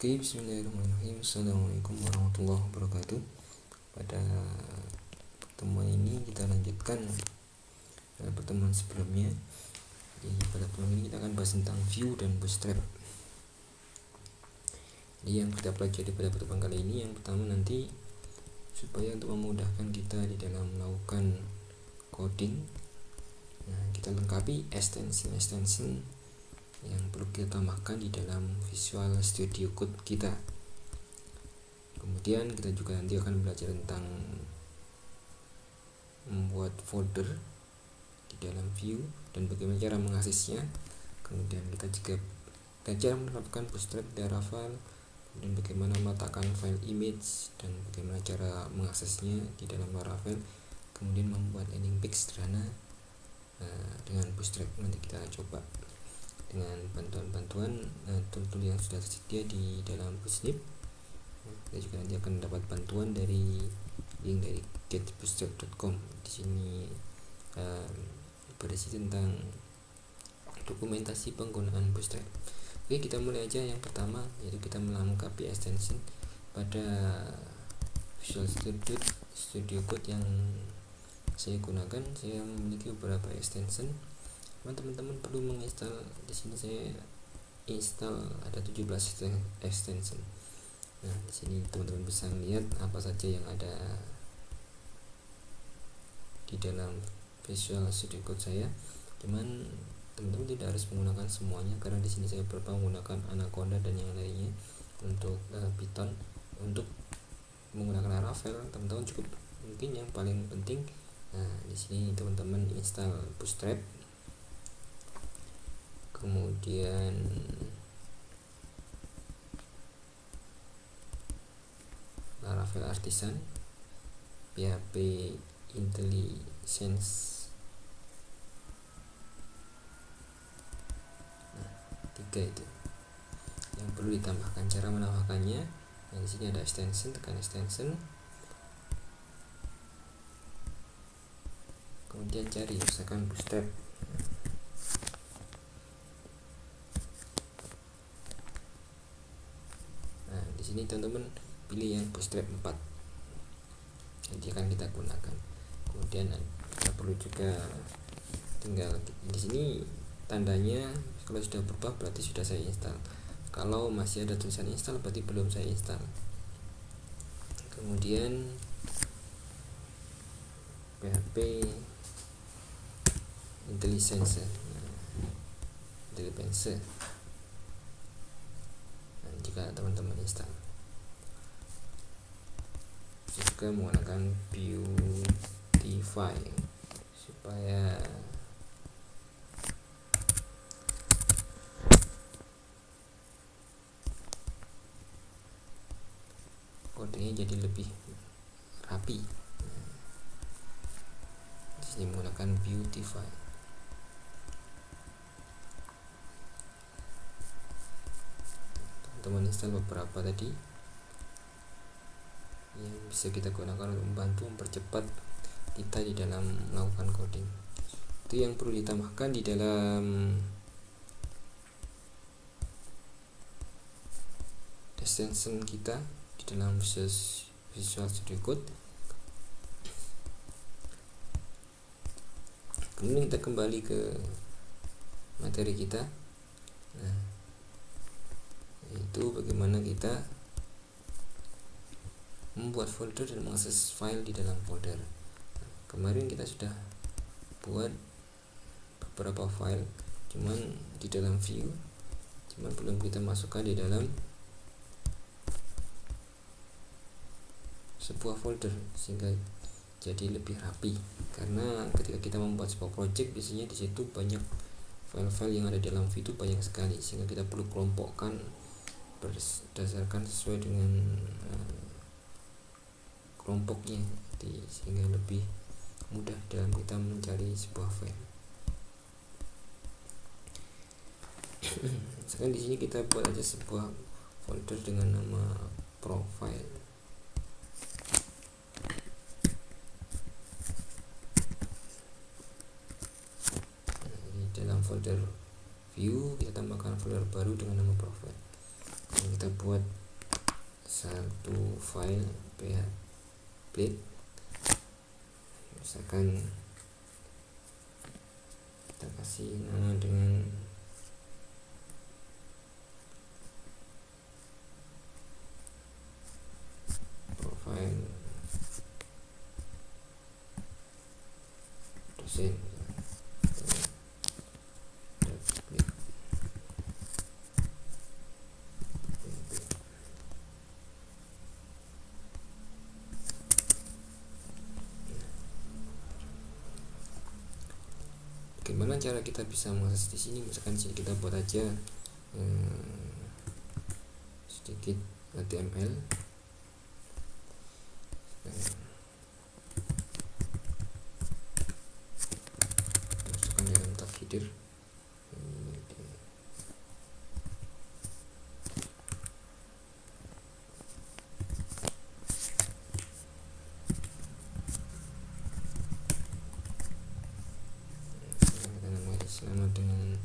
Oke, bismillahirrahmanirrahim. Assalamualaikum warahmatullahi wabarakatuh. Pada pertemuan ini kita lanjutkan pertemuan sebelumnya. Pada pertemuan ini kita akan bahas tentang view dan bootstrap. Jadi yang kita pelajari pada pertemuan kali ini, yang pertama nanti supaya untuk memudahkan kita di dalam melakukan coding, kita lengkapi extension yang perlu kita tambahkan di dalam Visual Studio Code kita. Kemudian kita juga nanti akan belajar tentang membuat folder di dalam view dan bagaimana cara mengaksesnya. Kemudian kita juga belajar menerapkan bootstrap di Laravel, kemudian bagaimana meletakkan file image dan bagaimana cara mengaksesnya di dalam Laravel. Kemudian membuat landing page sederhana dengan bootstrap. Nanti kita coba dengan bantuan-bantuan tool yang sudah tersedia di dalam Bootstrap. Kita juga nanti akan mendapat bantuan dari link dari getbootstrap.com. Di sini berisi tentang dokumentasi penggunaan Bootstrap. Oke, kita mulai aja. Yang pertama yaitu kita melengkapi extension pada Visual Studio Code yang saya gunakan. Saya memiliki beberapa extension. Teman-teman perlu menginstal. Di sini saya install ada 17 extension. Nah, di sini teman-teman bisa melihat apa saja yang ada di dalam Visual Studio Code saya. Cuman teman-teman tidak harus menggunakan semuanya, karena di sini saya menggunakan Anaconda dan yang lainnya. Untuk Python, untuk menggunakan Laravel, teman-teman cukup mungkin yang paling penting. Nah, di sini teman-teman install Bootstrap. Kemudian Laravel Artisan, PHP IntelliSense. Tiga itu yang perlu ditambahkan. Cara menambahkannya, di sini ada extension, tekan extension, kemudian cari misalkan Bootstrap. Di sini teman-teman pilih yang Bootstrap 4, nanti akan kita gunakan. Kemudian kita perlu juga tinggal di sini tandanya, kalau sudah berubah berarti sudah saya install. Kalau masih ada tulisan install berarti belum saya install. Kemudian PHP IntelliSense, jika teman-teman install. Juga menggunakan Beautify supaya kodenya jadi lebih rapi. Di sini menggunakan Beautify. Teman-teman install beberapa tadi yang bisa kita gunakan untuk membantu mempercepat kita di dalam melakukan coding. Itu yang perlu ditambahkan di dalam extension kita di dalam Visual Studio Code. Kemudian kita kembali ke materi kita. Itu bagaimana kita membuat folder dan mengakses file di dalam folder. Kemarin kita sudah buat beberapa file, cuman di dalam view, cuman belum kita masukkan di dalam sebuah folder sehingga jadi lebih rapi. Karena ketika kita membuat sebuah project, biasanya di situ banyak file-file yang ada di dalam view itu banyak sekali, sehingga kita perlu kelompokkan berdasarkan sesuai dengan kelompoknya, sehingga lebih mudah dalam kita mencari sebuah file. Sekarang di sini kita buat aja sebuah folder dengan nama profile. Di dalam folder view kita tambahkan folder baru dengan nama profile. Kita kita buat satu file phplate, misalkan kita kasih nama dengan profile dosen. Bagaimana cara kita bisa mengakses di sini? Misalkan di sini kita buat aja sedikit HTML, masukkan dalam tab header. Sama dengan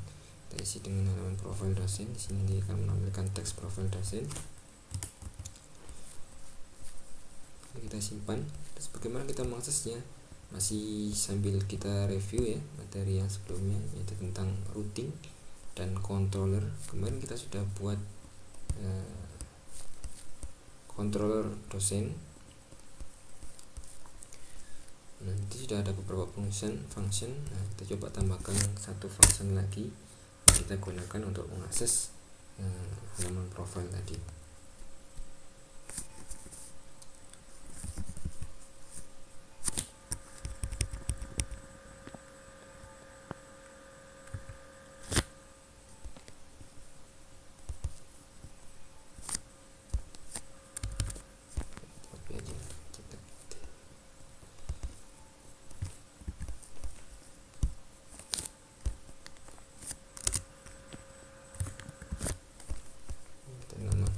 kita isi dengan halaman profil dosen. Di sini dia akan menampilkan teks profil dosen. Kita simpan. Terus bagaimana kita mengaksesnya? Masih sambil kita review ya materi yang sebelumnya, yaitu tentang routing dan controller. Kemarin kita sudah buat controller dosen. Nanti sudah ada beberapa function. Nah, kita coba tambahkan satu function lagi yang kita gunakan untuk mengakses halaman profil tadi.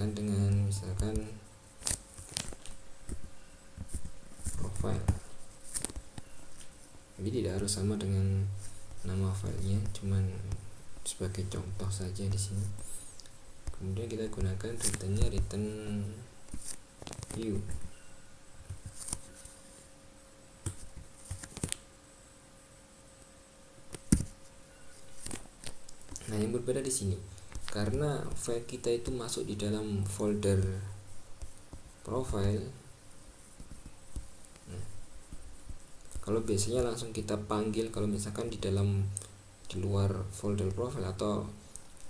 Dengan misalkan profile, jadi tidak harus sama dengan nama filenya, cuman sebagai contoh saja di sini. Kemudian kita gunakan returnnya return view. Nah, yang berbeda di sini, karena file kita itu masuk di dalam folder profile. Nah, kalau biasanya langsung kita panggil, kalau misalkan di luar folder profile atau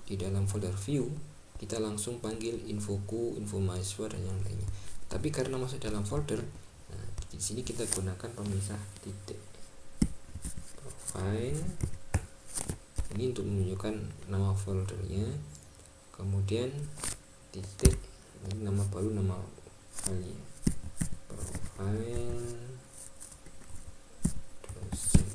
di dalam folder view, kita langsung panggil infoku, info mahasiswa dan yang lainnya. Tapi karena masuk dalam folder, nah, di sini kita gunakan pemisah titik profile. Ini untuk menunjukkan nama foldernya, kemudian titik, ini nama baru, nama filenya, profile dosen.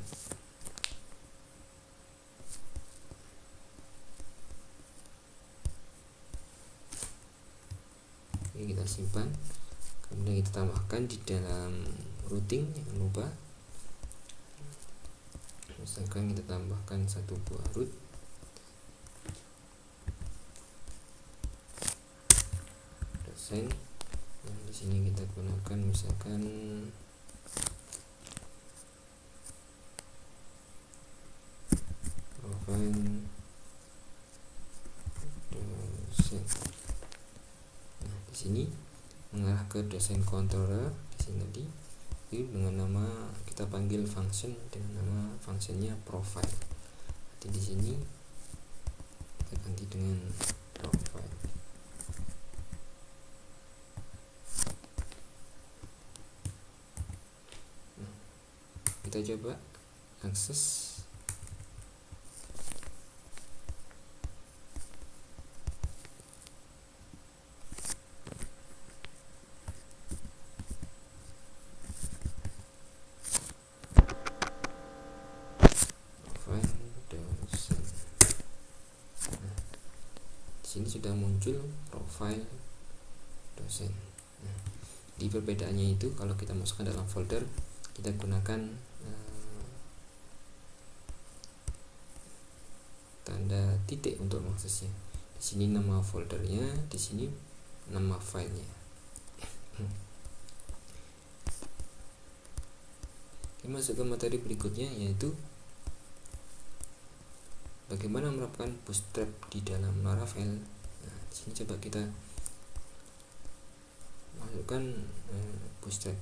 Ini kita simpan, kemudian kita tambahkan di dalam routing. Jangan lupa, misalkan kita tambahkan satu buah root. Dosen. Nah, di sini kita gunakan misalkan profile dosen. Nah, di sini mengarah ke dosen controller. Di sini tadi dengan nama, kita panggil function dengan nama functionnya profile. Nanti di sini kita ganti dengan profile. Nah, kita coba akses. Sini sudah muncul profile dosen. Nah, di perbedaannya itu, kalau kita masukkan dalam folder, kita gunakan tanda titik untuk mengaksesnya. Di sini nama foldernya, di sini nama filenya. Kita masuk ke materi berikutnya, yaitu bagaimana menerapkan bootstrap di dalam Laravel. Nah, di sini coba kita masukkan bootstrap.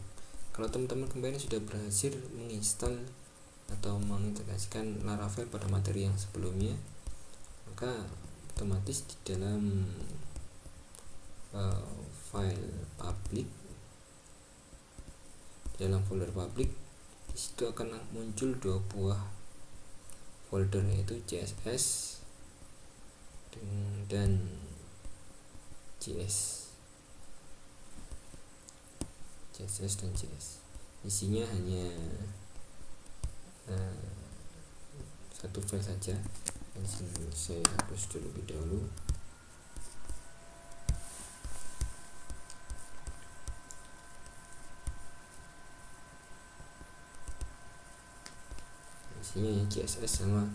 Kalau teman-teman kemarin sudah berhasil menginstal atau mengintegrasikan Laravel pada materi yang sebelumnya, maka otomatis di dalam file public, dalam folder public, di situ akan muncul dua buah folder, yaitu CSS dan JS. CSS dan JS. Isinya hanya satu file saja. Di sini saya hapus terlebih dahulu. Isinya ya CSS, sama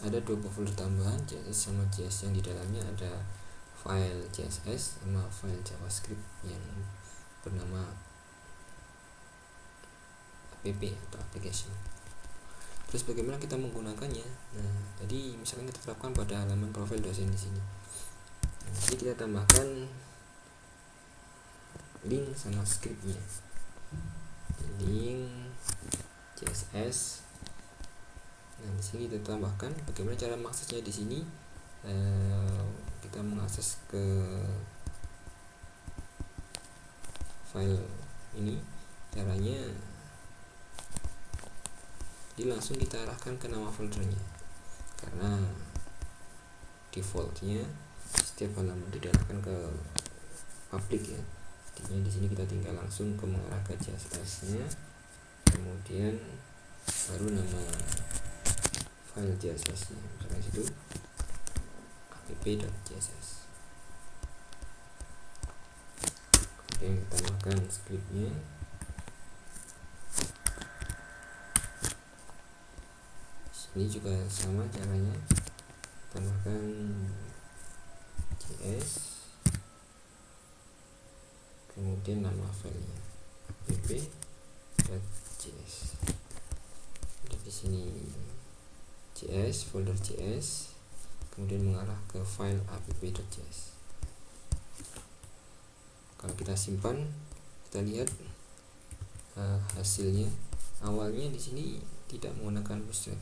ada dua folder tambahan, CSS sama JS, yang di dalamnya ada file CSS sama file JavaScript yang bernama app atau application. Terus bagaimana kita menggunakannya? Nah, jadi misalnya kita terapkan pada halaman profil dosen di sini. Nah, jadi kita tambahkan link sama scriptnya. Link CSS. Nah, di sini kita tambahkan bagaimana cara mengaksesnya. Di sini kita mengakses ke file ini, caranya jadi langsung kita arahkan ke nama foldernya, karena defaultnya setiap halaman diarahkan ke public ya. Jadi di sini kita tinggal langsung ke mengarah ke CSS-nya, kemudian baru nama file CSS-nya, misalnya situ app.css. Kemudian kita tambahkan scriptnya. Ini juga sama caranya, tambahkan JS, kemudian nama filenya app.js. Di sini JS, folder JS, kemudian mengarah ke file app.js. Kalau kita simpan, kita lihat hasilnya. Awalnya di sini tidak menggunakan bootstrap,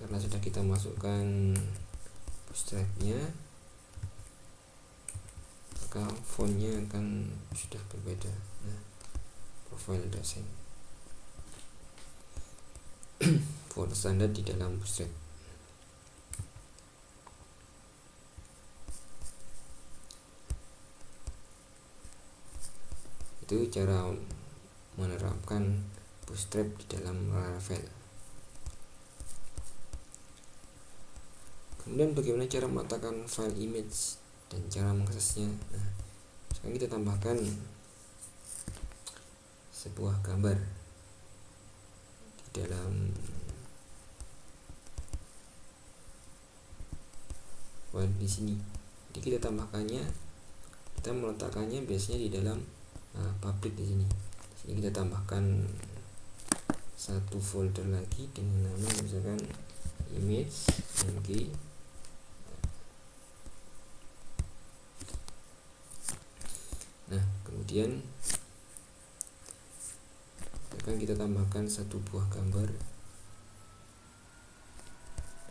karena sudah kita masukkan bootstrapnya, maka fontnya akan sudah berbeda. Nah, profil dosen font standar di dalam bootstrap. Itu cara menerapkan bootstrap di dalam Laravel. Kemudian bagaimana cara meletakkan file image dan cara mengaksesnya. Nah, sekarang kita tambahkan sebuah gambar di dalam file di sini. Jadi kita tambahkannya, kita meletakkannya biasanya di dalam public di sini. Di sini kita tambahkan satu folder lagi dengan nama misalkan image mg. Nah, kemudian akan kita tambahkan satu buah gambar.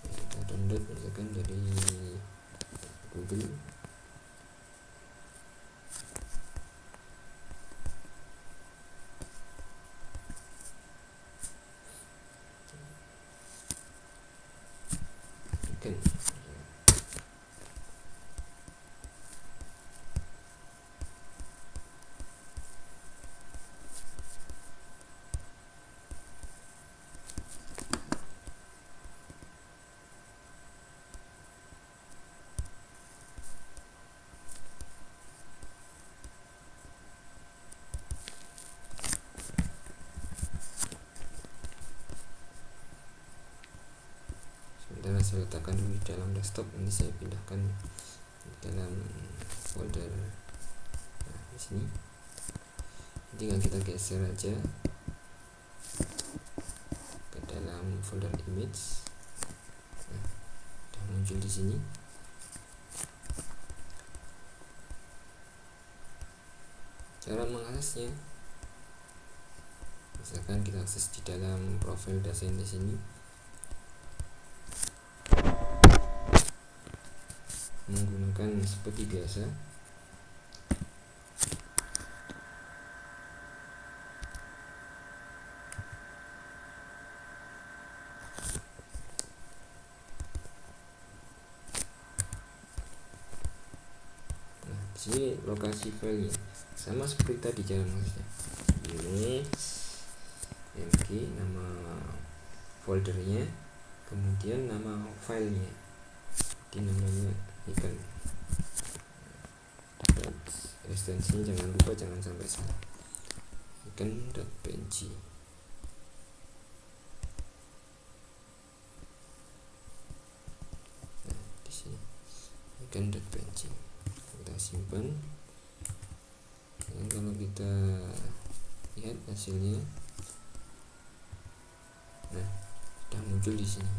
Kita download misalkan dari Google. saya letakkan dulu di dalam desktop, nanti saya pindahkan di dalam folder. Nah, di sini tinggal kita geser aja ke dalam folder image. Nah, sudah muncul di sini. Cara mengaksesnya, misalkan kita akses di dalam profil desain di sini, menggunakan seperti biasa. Nah, di sini lokasi filenya sama seperti tadi cara mengaksesnya. Image, mg, nama foldernya, kemudian nama filenya, di namanya ikan. Ekstensinya jangan lupa, jangan sampai salah, ikan.png. Nah, di sini ikan.png kita simpan. Dan kalau kita lihat hasilnya, nah sudah muncul di sini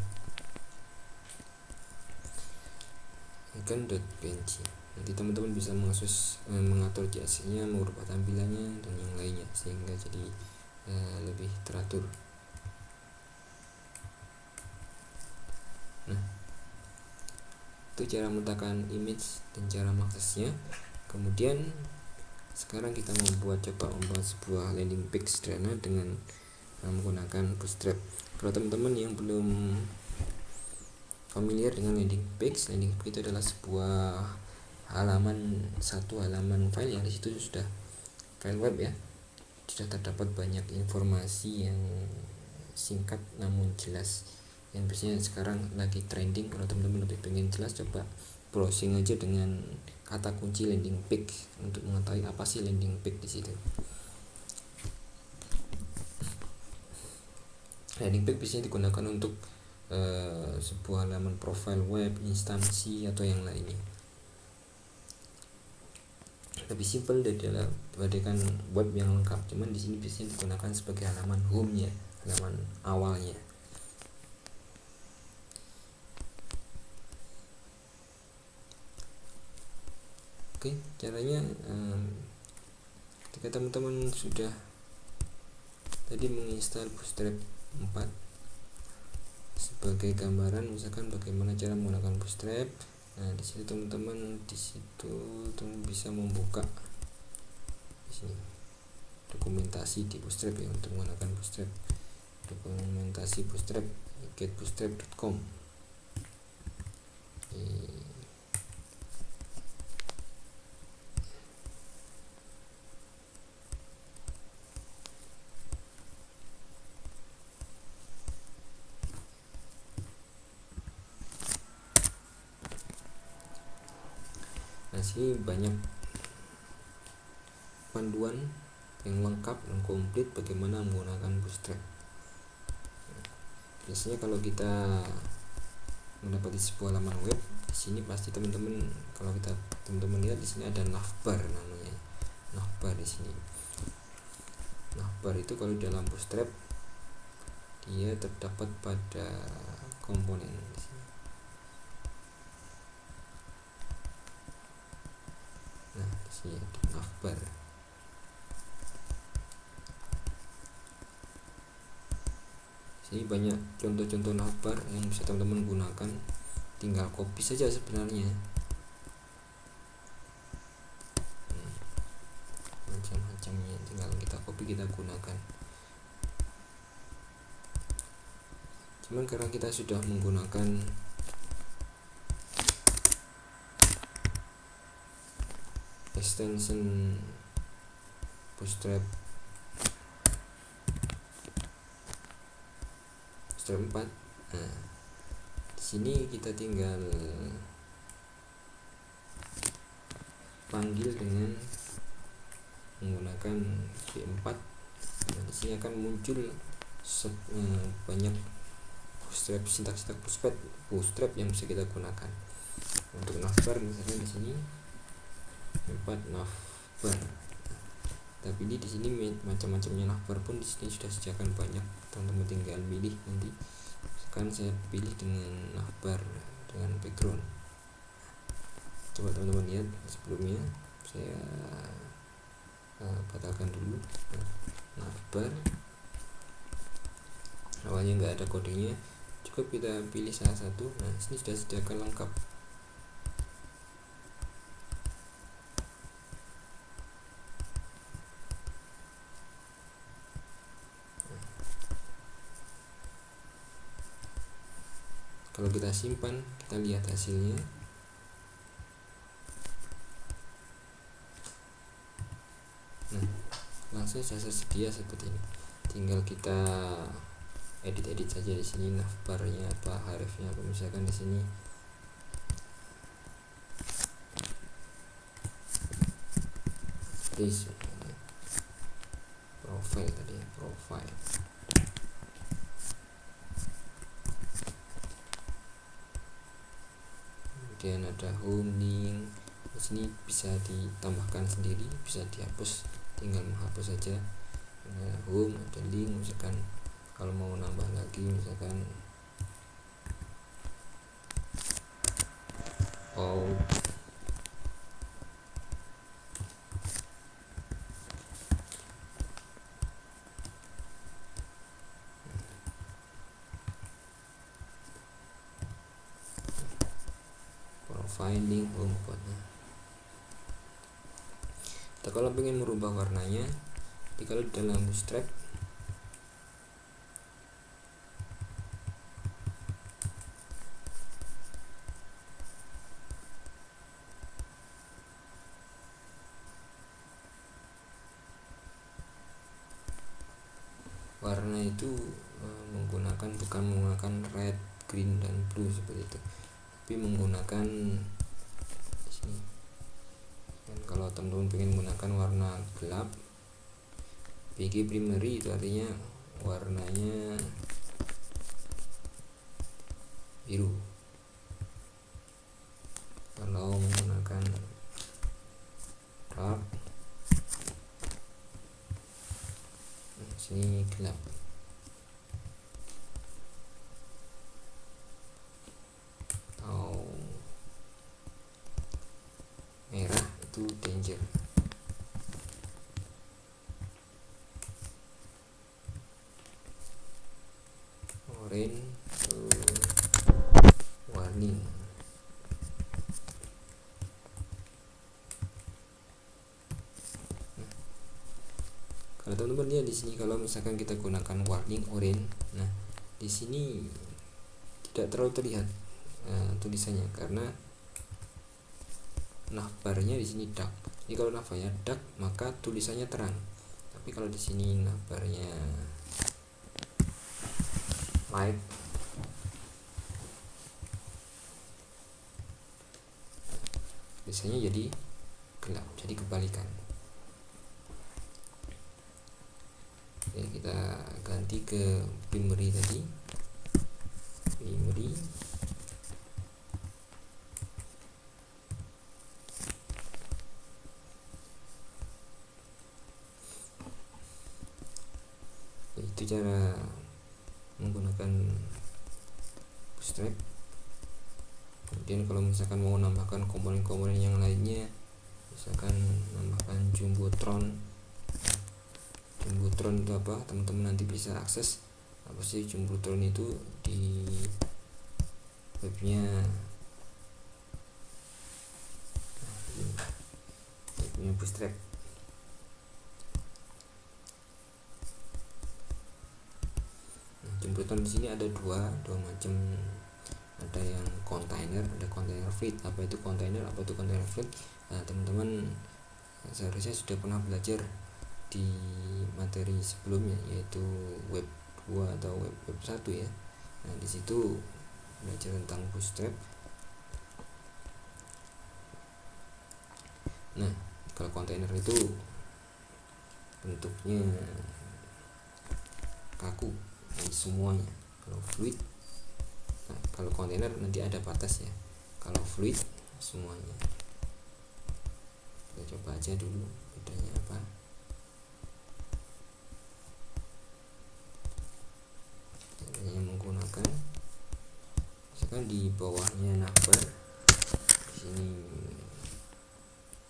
ikan.png. Nanti teman-teman bisa mengatur CSS-nya, mengubah tampilannya dan yang lainnya sehingga jadi lebih teratur. Nah, itu cara meletakkan image dan cara mengaksesnya. Kemudian sekarang kita coba membuat sebuah landing page sederhana dengan menggunakan Bootstrap. Kalau teman-teman yang belum familiar dengan landing page itu adalah sebuah satu halaman file yang disitu sudah file web ya, sudah terdapat banyak informasi yang singkat namun jelas, yang biasanya sekarang lagi trending. Kalau teman-teman lebih pengen jelas, coba browsing aja dengan kata kunci landing page untuk mengetahui apa sih landing page di situ. Landing page biasanya digunakan untuk sebuah halaman profile web, instansi atau yang lainnya. Lebih simpel dibandingkan web yang lengkap, cuman di sini biasanya digunakan sebagai halaman home-nya, halaman awalnya. Oke, caranya ketika teman-teman sudah tadi menginstal Bootstrap 4 sebagai gambaran, misalkan bagaimana cara menggunakan Bootstrap. Nah, di situ teman-teman bisa membuka di sini dokumentasi di Bootstrap ya, untuk menggunakan Bootstrap. Dokumentasi Bootstrap getbootstrap.com. Sini banyak panduan yang lengkap dan komplit bagaimana menggunakan Bootstrap. Biasanya kalau kita mendapati sebuah halaman web, di sini pasti teman-teman lihat di sini ada navbar namanya. Navbar di sini. Navbar itu kalau dalam Bootstrap dia terdapat pada komponen di sini. Nah, di sini ada navbar. Ini banyak contoh-contoh navbar yang bisa teman-teman gunakan, tinggal copy saja sebenarnya. Macam-macamnya tinggal kita copy, kita gunakan. Cuman karena kita sudah menggunakan extension Bootstrap 4. Nah, di sini kita tinggal panggil dengan menggunakan B4. Nah, di sini akan muncul banyak bootstrap, sintaks bootstrap yang bisa kita gunakan. Untuk navbar misalnya di sini tempat navbar, tapi di sini macam-macamnya navbar pun di sini sudah disediakan banyak, teman-teman tinggal pilih nanti. Misalkan saya pilih dengan navbar dengan background, coba teman-teman lihat sebelumnya saya batalkan dulu. Navbar awalnya nggak ada kodenya, cukup kita pilih salah satu. Nah, sini sudah disediakan lengkap. Kalau kita simpan, kita lihat hasilnya. Nah, langsung saya tersedia seperti ini. Tinggal kita edit saja di sini navbarnya apa, hrefnya apa, misalkan di sini this profile tadi, profile. Kemudian ada home, link. Di sini bisa ditambahkan sendiri, bisa dihapus, tinggal menghapus saja. Ada home, ada link, misalkan kalau mau nambah lagi misalkan profile, link, home, foto. Atau kalau pengen merubah warnanya, kalau dalam bootstrap warna itu bukan menggunakan red, green, dan blue seperti itu, tapi menggunakan sini. Dan kalau teman-teman pengen menggunakan warna gelap, BG primary itu artinya warnanya biru. Kalau menggunakan dark, sini gelap. Atau merah itu danger. Orange itu warning. Kalau teman-teman lihat di sini, kalau misalkan kita gunakan warning orange, nah di sini tidak terlalu terlihat tulisannya karena navbarnya di sini dark. Jadi kalau navbarnya dark maka tulisannya terang. Tapi kalau di sini navbarnya light, tulisannya jadi gelap, jadi kebalikan. Oke, kita ganti ke primary tadi, primary. Itu cara menggunakan bootstrap. Kemudian kalau misalkan mau menambahkan komponen-komponen yang lainnya, misalkan menambahkan jumbotron itu apa, teman-teman nanti bisa akses apa sih jumbotron itu di webnya bootstrap. Jumbotron di sini ada dua macam, ada yang container, ada container fleet. Apa itu container, apa itu container fleet? Nah, teman-teman seharusnya sudah pernah belajar di materi sebelumnya, yaitu web 2 atau web 1 ya. Nah, di situ belajar tentang bootstrap. Nah, kalau container itu bentuknya kaku, semuanya. Kalau fluid Kalau kontainer nanti ada batas ya, kalau fluid semuanya. Kita coba aja dulu bedanya apa. Caranya menggunakan, misalkan di bawahnya navbar, di sini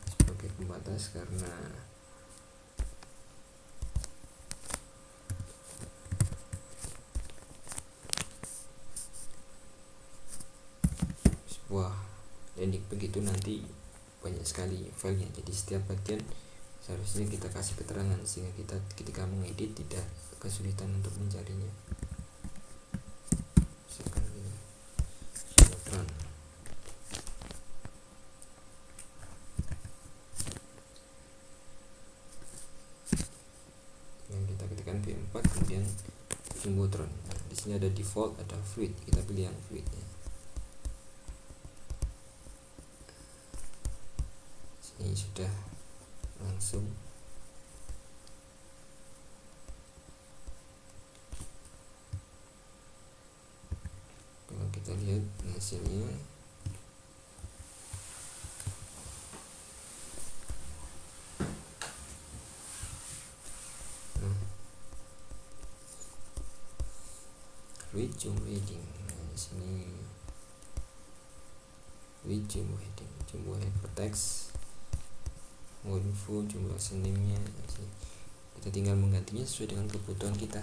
sebagai pembatas karena sebuah landing begitu nanti banyak sekali filenya, jadi setiap bagian seharusnya kita kasih keterangan sehingga kita ketika mengedit tidak kesulitan untuk mencarinya. Misalkan ini sinetron, yang kita ketikkan V4 kemudian jumbotron. Nah, di sini ada default, ada fluid, kita pilih yang fluidnya. Sini sudah langsung. Kalau kita lihat hasilnya, fluid jumbo heading. Nah, di sini fluid jumbo heading, jumbo hypertext, mau info, jumlah senimnya. Kita tinggal menggantinya sesuai dengan kebutuhan kita.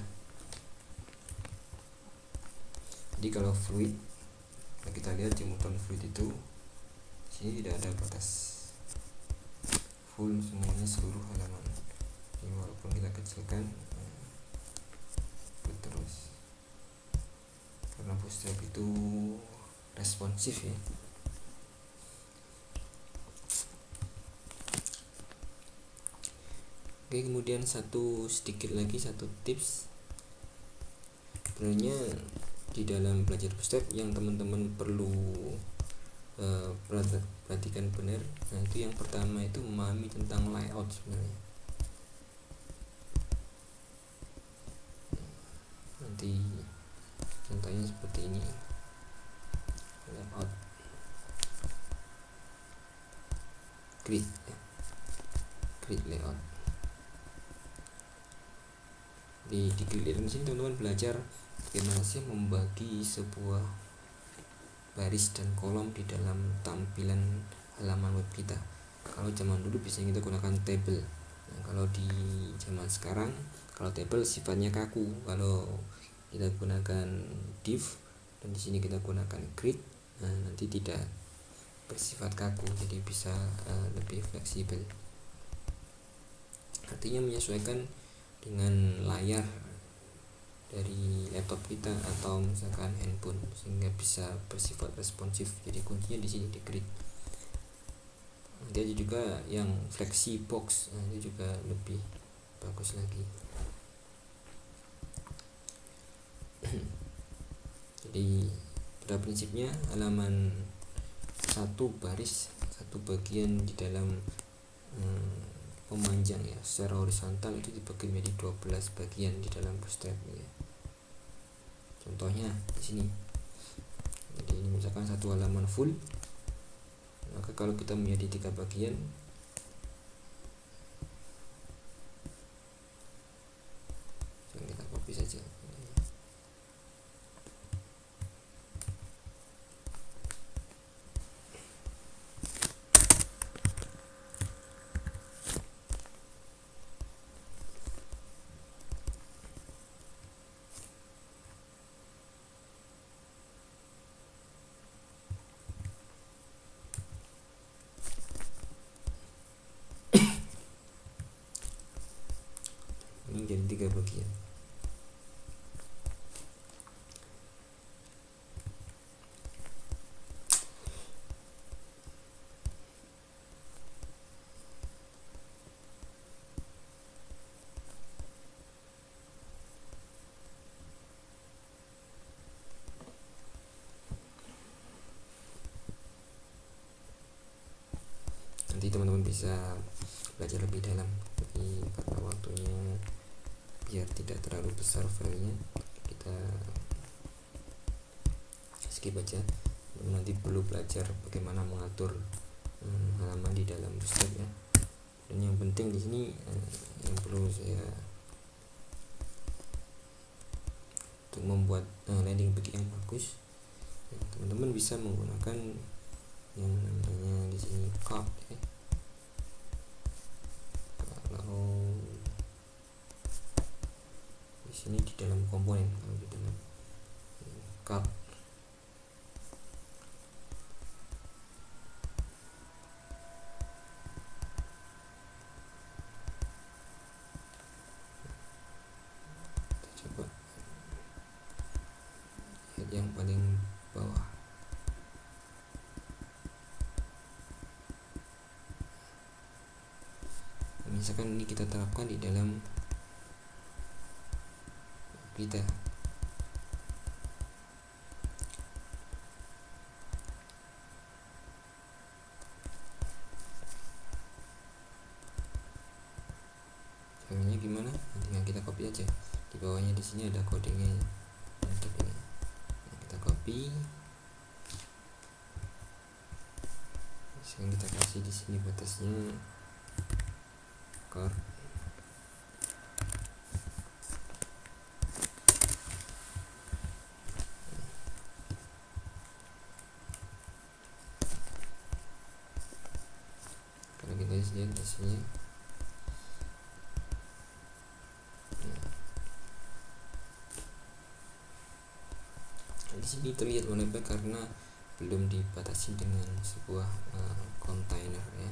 Jadi kalau fluid, nah kita lihat di mutan fluid itu sini tidak ada batas, full semuanya seluruh halaman. Jadi walaupun kita kecilkan terus, karena Bootstrap itu responsif ya. Oke, kemudian sedikit lagi satu tips. Sebenarnya di dalam belajar Bootstrap yang teman-teman perlu perhatikan benar. Nah, itu yang pertama itu memahami tentang layout sebenarnya. Nanti contohnya seperti ini, layout grid ya. Grid layout. Di grid layout sini teman-teman belajar bagaimana sih membagi sebuah baris dan kolom di dalam tampilan halaman web kita. Kalau zaman dulu biasanya kita gunakan table. Nah, kalau di zaman sekarang, kalau table sifatnya kaku. Kalau kita gunakan div dan di sini kita gunakan grid, nah, nanti tidak bersifat kaku, jadi bisa lebih fleksibel. Artinya menyesuaikan dengan layar dari laptop kita atau misalkan handphone sehingga bisa bersifat responsif. Jadi kuncinya di sini di grid. Nanti ada juga yang flexi box, nah, itu juga lebih bagus lagi. Jadi pada prinsipnya halaman satu baris, satu bagian di dalam pemanjang ya secara horizontal itu dibagi menjadi 12 bagian di dalam Bootstrap ya. Contohnya di sini. Jadi ini misalkan satu halaman full, maka kalau kita menjadi 3 bagian, kita copy saja. Ini jadi 3 bagian. Nanti teman-teman bisa belajar lebih dalam, tapi karena waktunya biar tidak terlalu besar filenya, kita skip aja, nanti perlu belajar bagaimana mengatur halaman di dalam Bootstrap ya. Dan yang penting di sini yang perlu saya, untuk membuat landing page yang bagus ya, teman-teman bisa menggunakan yang namanya di sini card ya. Kalau di sini di dalam komponen, kalau di dalam card coba lihat yang paling bawah. Misalkan ini kita terapkan di dalam kita, caranya gimana? Tinggal kita copy aja. Di bawahnya di sini ada kodenya untuk ini. Nah, kita copy. Sekarang kita kasih di sini batasnya card. Kalau kita lihat di sini, di sini terlihat menempel karena belum dibatasi dengan sebuah container ya.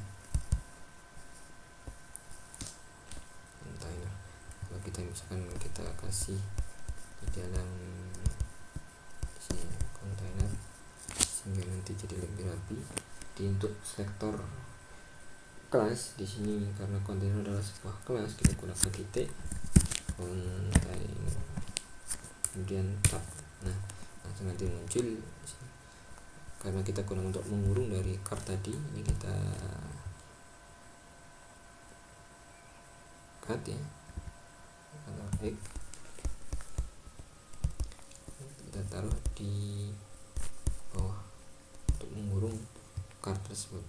Container. Kalau kita misalkan kita kasih di dalam sini container, sehingga nanti jadi lebih rapi. Di untuk selektor kelas di sini, karena container adalah sebuah kelas, kita gunakan titik container kemudian tab. Nah, langsung nanti muncul, karena kita gunakan untuk mengurung dari card tadi. Ini kita cut ya, kita taruh di bawah untuk mengurung card tersebut.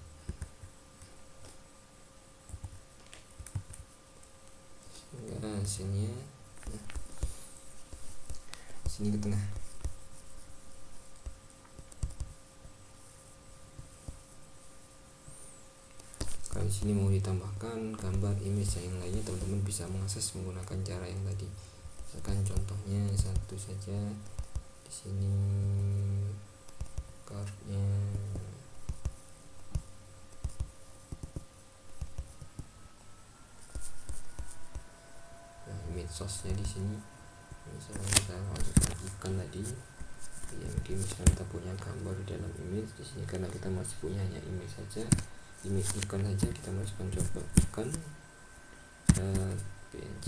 Sehingga hasilnya sini ke tengah. Kalau di sini mau ditambahkan gambar, image, yang lainnya, teman-teman bisa mengakses menggunakan cara yang tadi. Misalkan contohnya satu saja di sini cardnya, nah, image source-nya di sini. Misalnya kita masukkan ikan tadi, yang misalnya kita punya gambar di dalam image di sini, karena kita masih punya hanya image saja, image ikan saja, kita masukkan coba ikan png.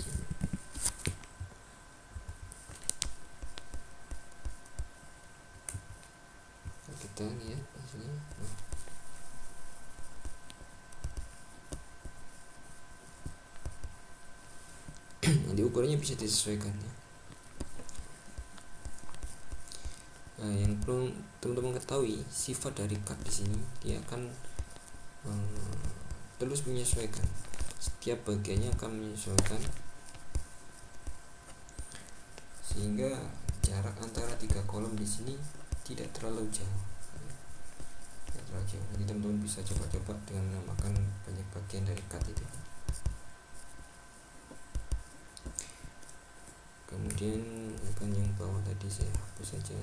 Kita lihat di sini. Nanti ukurannya bisa disesuaikan ya. Nah, yang perlu teman-teman ketahui, sifat dari card di sini dia akan terus menyesuaikan, setiap bagiannya akan menyesuaikan, sehingga jarak antara 3 kolom di sini tidak terlalu jauh. Jadi teman-teman bisa coba-coba dengan menambahkan banyak bagian dari card itu. Kemudian akan yang bawah tadi saya hapus saja.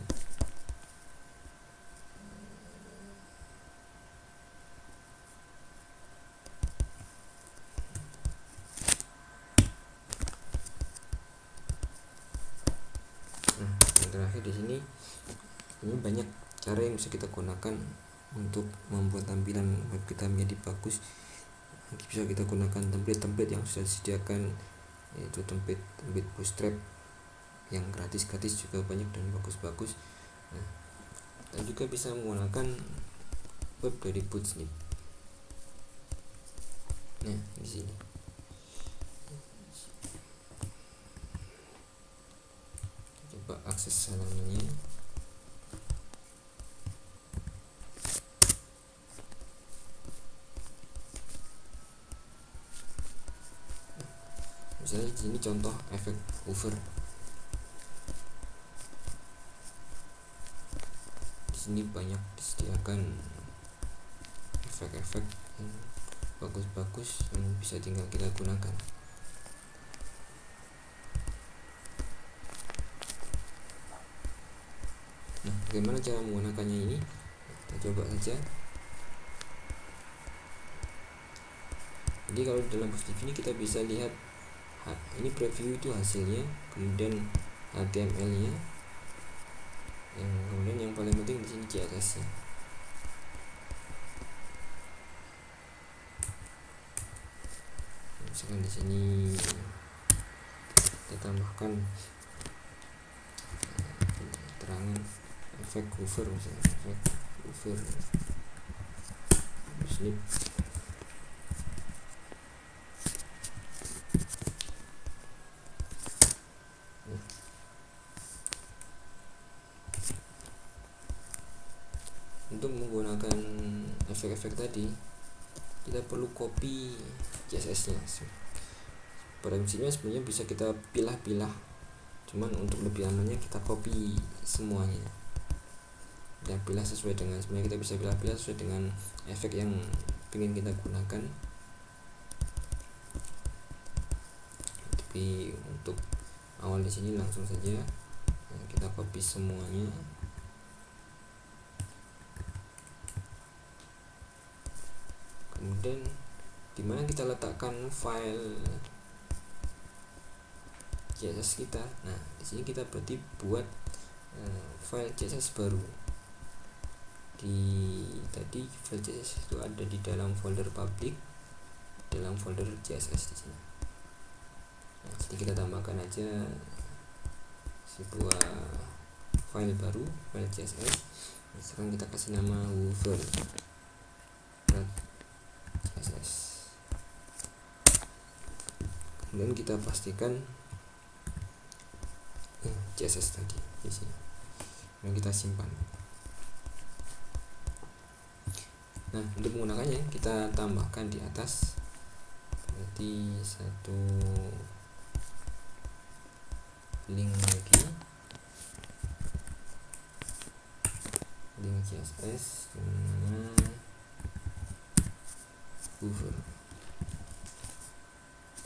Terakhir di sini, ini banyak cara yang bisa kita gunakan untuk membuat tampilan web kita menjadi bagus. Bisa kita gunakan template-template yang sudah disediakan, yaitu template Bootstrap yang gratis juga banyak dan bagus-bagus. Nah, dan juga bisa menggunakan web dari Bootsnip. Nah, di sini coba akses halamannya. Misalnya di sini contoh efek hover. Di sini banyak disediakan efek-efek yang bagus-bagus yang bisa tinggal kita gunakan. Nah, bagaimana cara menggunakannya ini? Kita coba saja. Jadi kalau dalam Positif ini kita bisa lihat ini preview itu hasilnya, kemudian HTML-nya, kemudian yang paling penting di sini CSS-nya. Misalkan di sini kita tambahkan keterangan efek hover, misalnya efek hover slip. Untuk menggunakan efek-efek tadi kita perlu copy CSS-nya. Pada prinsipnya sebenarnya bisa kita pilah-pilah, cuman untuk lebih amannya kita copy semuanya. Dan pilah sesuai dengan, sebenarnya kita bisa pilah-pilah sesuai dengan efek yang ingin kita gunakan. Tapi untuk awal di sini langsung saja kita copy semuanya. Kemudian dimana kita letakkan file CSS kita. Nah, di sini kita berarti buat file CSS baru. Tadi file CSS itu ada di dalam folder public, dalam folder CSS di sini. Nah, jadi kita tambahkan aja sebuah file baru, file CSS. Sekarang kita kasih nama hover CSS. Kemudian kita pastikan CSS tadi di sini. Dan kita simpan. Nah, untuk menggunakannya kita tambahkan di atas, berarti satu link lagi, link CSS dimana hover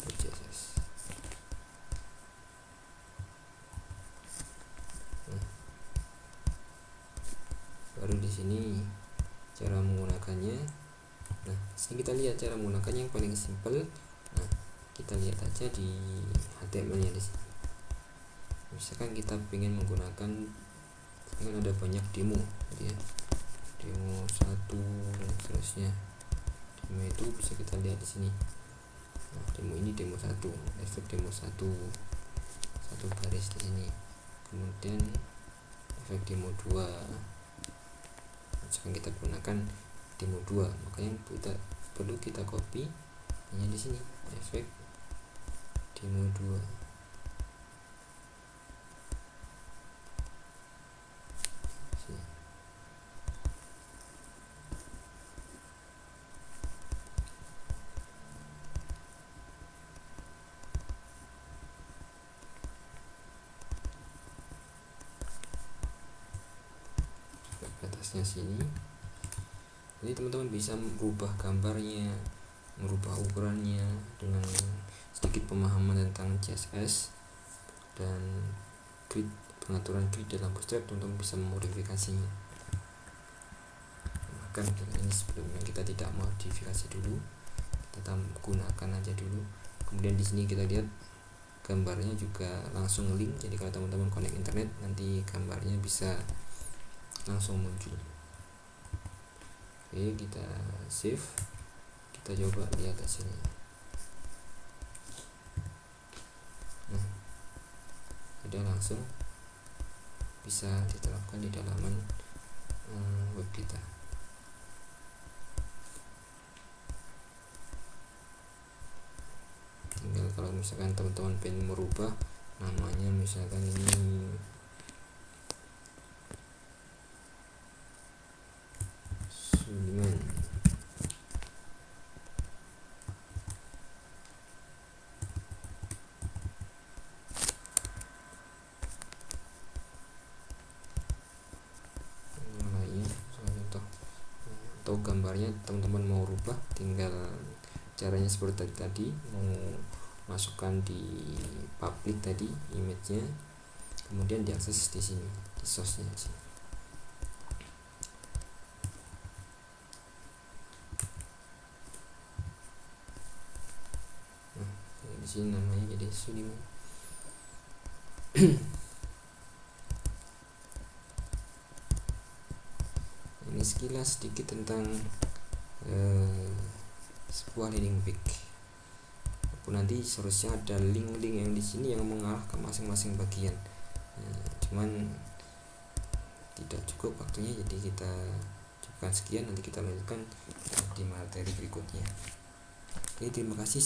CSS. Baru di sini cara menggunakannya. Nah, sini kita lihat cara menggunakannya yang paling simple. Nah, kita lihat aja di HTML-nya di sini. Misalkan kita ingin menggunakan, kan ada banyak demo, gitu ya. Demo 1 dan seterusnya. Demo itu bisa kita lihat di sini. Nah, demo ini demo 1, efek demo 1, satu garis di sini. Kemudian efek demo 2. Misalkan kita gunakan demo 2, makanya kita perlu kita copy hanya di sini, efek demo 2. Sini. Atasnya sini. Jadi teman-teman bisa merubah gambarnya, merubah ukurannya dengan sedikit pemahaman tentang CSS dan grid, pengaturan grid dalam Bootstrap, teman-teman bisa memodifikasinya. Bahkan ini sebelumnya kita tidak modifikasi dulu, kita gunakan aja dulu. Kemudian di sini kita lihat gambarnya juga langsung link, jadi kalau teman-teman connect internet nanti gambarnya bisa langsung muncul. Oke, kita save, kita coba lihat hasilnya. Nah, sudah langsung bisa diterapkan di dalaman web kita. Tinggal kalau misalkan teman-teman pengen merubah namanya, misalkan ini Suliman, gambarnya teman-teman mau rubah, tinggal caranya seperti tadi, mau masukkan di public tadi image-nya, kemudian diakses di sini di source-nya sih. Nah, di sini namanya jadi Sudiman. Ini sekilas sedikit tentang sebuah landing page. Nanti seharusnya ada link-link yang di sini yang mengarah ke masing-masing bagian. Cuman tidak cukup waktunya, jadi kita cukupkan sekian. Nanti kita lanjutkan di materi berikutnya. Oke, terima kasih.